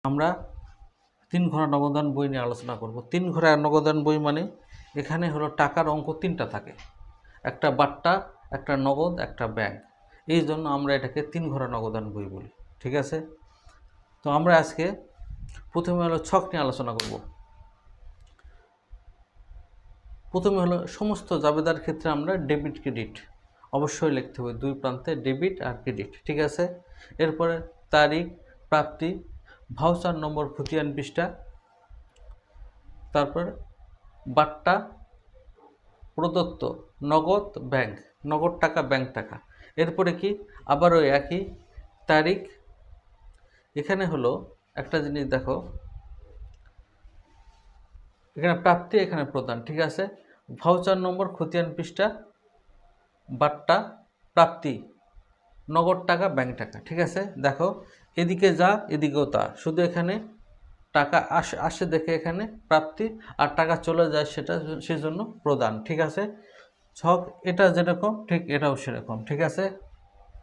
আমরা 3 ঘোড়া নগদান বই নিয়ে আলোচনা করব। 3 ঘোড়া নগদান বই মানে এখানে হলো টাকার অঙ্ক 3টা থাকে, একটা বাট্টা, একটা নগদ, একটা ব্যাংক। এই জন্য আমরা এটাকে 3 ঘোড়া নগদান বই বলি। ঠিক আছে, তো আমরা আজকে প্রথমে হলো ছক নিয়ে আলোচনা করব। প্রথমে হলো সমস্ত জাবেদার ক্ষেত্রে আমরা ডেবিট ক্রেডিট অবশ্যই লিখতে হবে, দুই প্রান্তে ডেবিট আর ক্রেডিট। ঠিক আছে, এরপরে তারিখ, প্রাপ্তি, ভাউচার নম্বর, খতিয়ান পৃষ্ঠা, তারপর বাট্টা, প্রদত্ত, নগদ, ব্যাংক, নগদ টাকা, ব্যাংক টাকা। এরপরে কি আবারও একই তারিখ। এখানে হলো একটা জিনিস দেখো, এখানে প্রাপ্তি, এখানে প্রদান। ঠিক আছে, ভাউচার নম্বর, খতিয়ান পৃষ্ঠা, বাট্টা, প্রাপ্তি, নগদ টাকা, ব্যাংক টাকা। ঠিক আছে, দেখো এদিকে যা এদিকেও তা, শুধু এখানে টাকা আসে দেখে এখানে প্রাপ্তি, আর টাকা চলে যায় সেটা সেজন্য প্রদান। ঠিক আছে, ছক এটা যেরকম ঠিক এটাও সেরকম। ঠিক আছে,